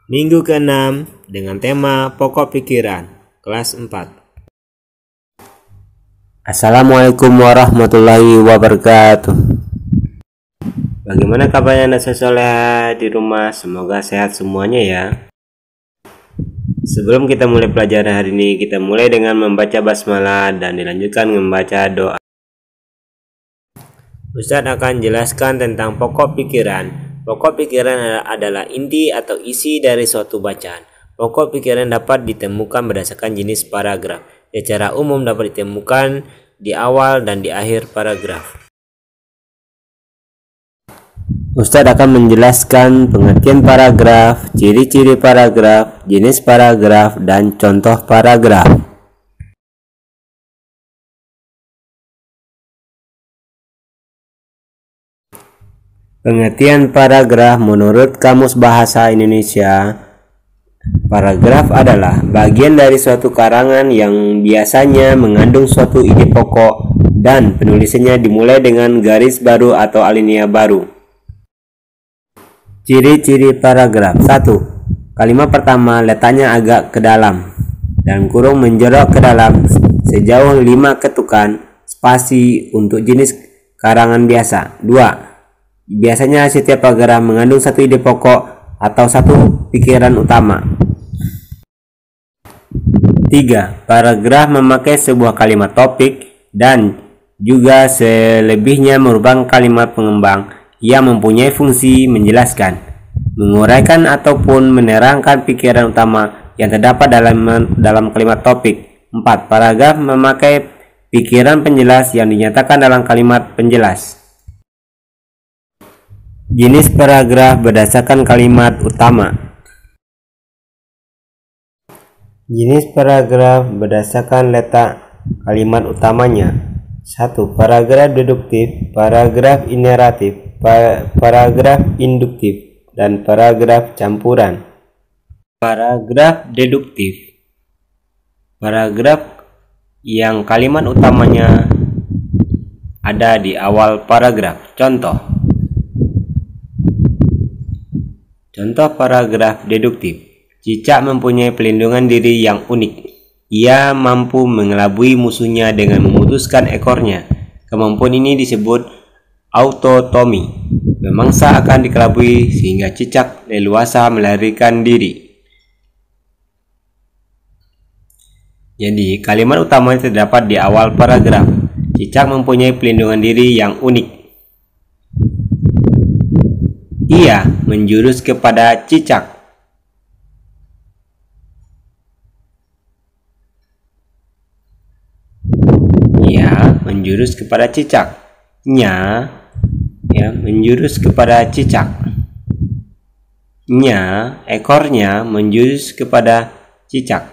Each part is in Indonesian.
Minggu ke-6 dengan tema Pokok Pikiran, kelas 4. Assalamualaikum warahmatullahi wabarakatuh. Bagaimana kabarnya anak soleh di rumah? Semoga sehat semuanya ya. Sebelum kita mulai pelajaran hari ini, kita mulai dengan membaca basmalah dan dilanjutkan membaca doa. Ustadz akan jelaskan tentang pokok pikiran. Pokok pikiran adalah inti atau isi dari suatu bacaan. Pokok pikiran dapat ditemukan berdasarkan jenis paragraf. Secara umum dapat ditemukan di awal dan di akhir paragraf. Ustadz akan menjelaskan pengertian paragraf, ciri-ciri paragraf, jenis paragraf, dan contoh paragraf. Pengertian paragraf menurut Kamus Bahasa Indonesia. Paragraf adalah bagian dari suatu karangan yang biasanya mengandung suatu ide pokok dan penulisannya dimulai dengan garis baru atau alinea baru. Ciri-ciri paragraf. 1. Kalimat pertama letaknya agak ke dalam dan kurung menjorok ke dalam sejauh 5 ketukan spasi untuk jenis karangan biasa. 2. Biasanya setiap paragraf mengandung satu ide pokok atau satu pikiran utama. 3. Paragraf memakai sebuah kalimat topik dan juga selebihnya merupakan kalimat pengembang yang mempunyai fungsi menjelaskan, menguraikan ataupun menerangkan pikiran utama yang terdapat dalam kalimat topik. 4. Paragraf memakai pikiran penjelas yang dinyatakan dalam kalimat penjelas. Jenis paragraf berdasarkan kalimat utama. Jenis paragraf berdasarkan letak kalimat utamanya. 1. Paragraf deduktif, paragraf ineratif, paragraf induktif, dan paragraf campuran. Paragraf deduktif. Paragraf yang kalimat utamanya ada di awal paragraf. Contoh paragraf deduktif. Cicak mempunyai pelindungan diri yang unik. Ia mampu mengelabui musuhnya dengan memutuskan ekornya. Kemampuan ini disebut autotomi. Memangsa akan dikelabui sehingga cicak leluasa melarikan diri. Jadi, kalimat utama terdapat di awal paragraf. Cicak mempunyai pelindungan diri yang unik. Ia menjurus kepada cicak. Ia menjurus kepada cicak. Nya menjurus kepada cicak. Nya, ekornya menjurus kepada cicak.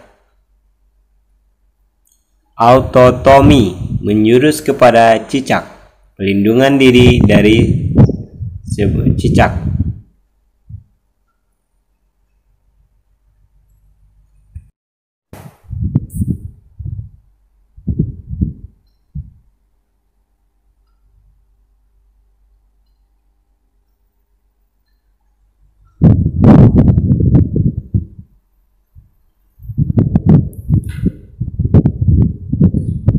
Autotomi menjurus kepada cicak. Pelindungan diri dari cicak.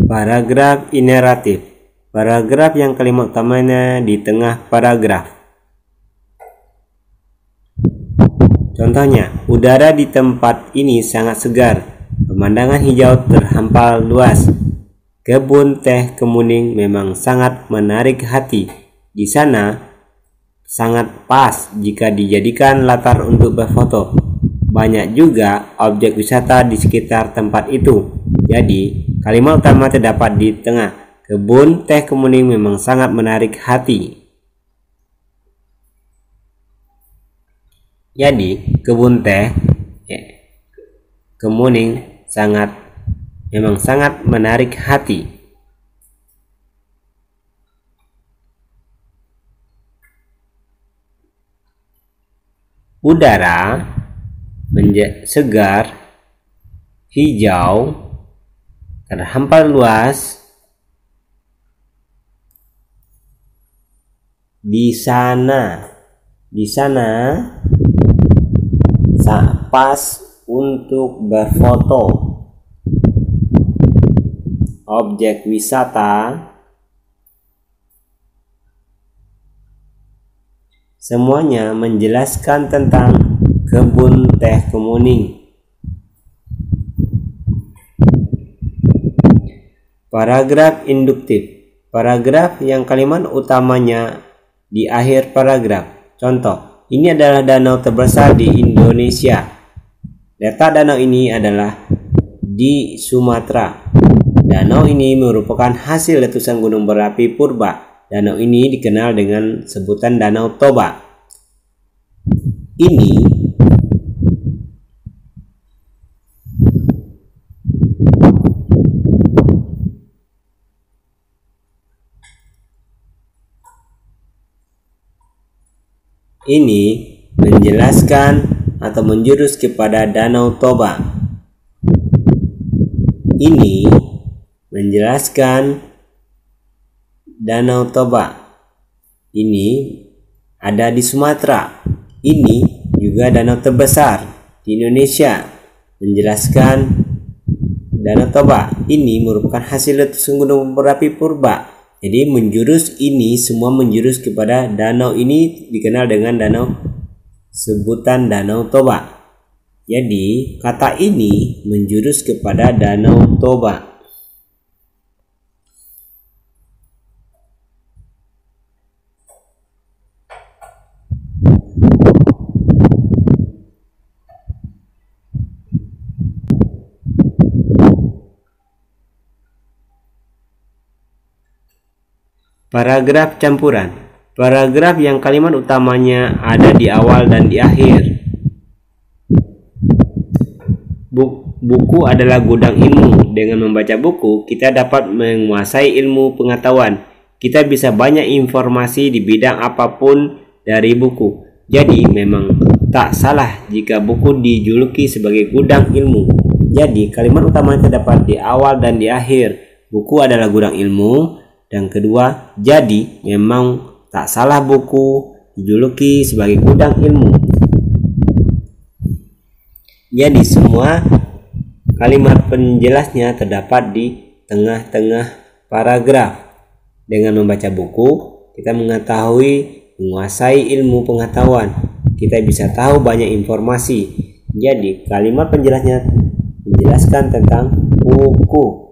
Paragraf ineratif. Paragraf yang kalimat utamanya di tengah paragraf. Contohnya, udara di tempat ini sangat segar. Pemandangan hijau terhampar luas. Kebun teh kemuning memang sangat menarik hati. Di sana sangat pas jika dijadikan latar untuk berfoto. Banyak juga objek wisata di sekitar tempat itu. Jadi, kalimat utama terdapat di tengah. Kebun teh kemuning memang sangat menarik hati. Jadi, kebun teh kemuning memang sangat menarik hati. Udara segar, hijau, terhampar luas. Di sana pas untuk berfoto. Objek wisata. Semuanya menjelaskan tentang kebun teh Kemuning. Paragraf induktif. Paragraf yang kalimat utamanya di akhir paragraf. Contoh, ini adalah danau terbesar di Indonesia. Letak danau ini adalah di Sumatera. Danau ini merupakan hasil letusan gunung berapi purba. Danau ini dikenal dengan sebutan Danau Toba. Ini menjelaskan atau menjurus kepada Danau Toba. Ini menjelaskan Danau Toba. Ini ada di Sumatera. Ini juga danau terbesar di Indonesia. Menjelaskan Danau Toba. Ini merupakan hasil letusan gunung berapi purba. Jadi menjurus ini semua menjurus kepada danau ini dikenal dengan danau sebutan Danau Toba. Jadi kata ini menjurus kepada Danau Toba. Paragraf campuran. Paragraf yang kalimat utamanya ada di awal dan di akhir. Buku adalah gudang ilmu. Dengan membaca buku, kita dapat menguasai ilmu pengetahuan. Kita bisa banyak informasi di bidang apapun dari buku. Jadi memang tak salah jika buku dijuluki sebagai gudang ilmu. Jadi kalimat utamanya terdapat di awal dan di akhir. Buku adalah gudang ilmu. Dan kedua, jadi memang tak salah buku dijuluki sebagai gudang ilmu. Jadi semua kalimat penjelasnya terdapat di tengah-tengah paragraf. Dengan membaca buku, kita menguasai ilmu pengetahuan. Kita bisa tahu banyak informasi. Jadi kalimat penjelasnya menjelaskan tentang buku.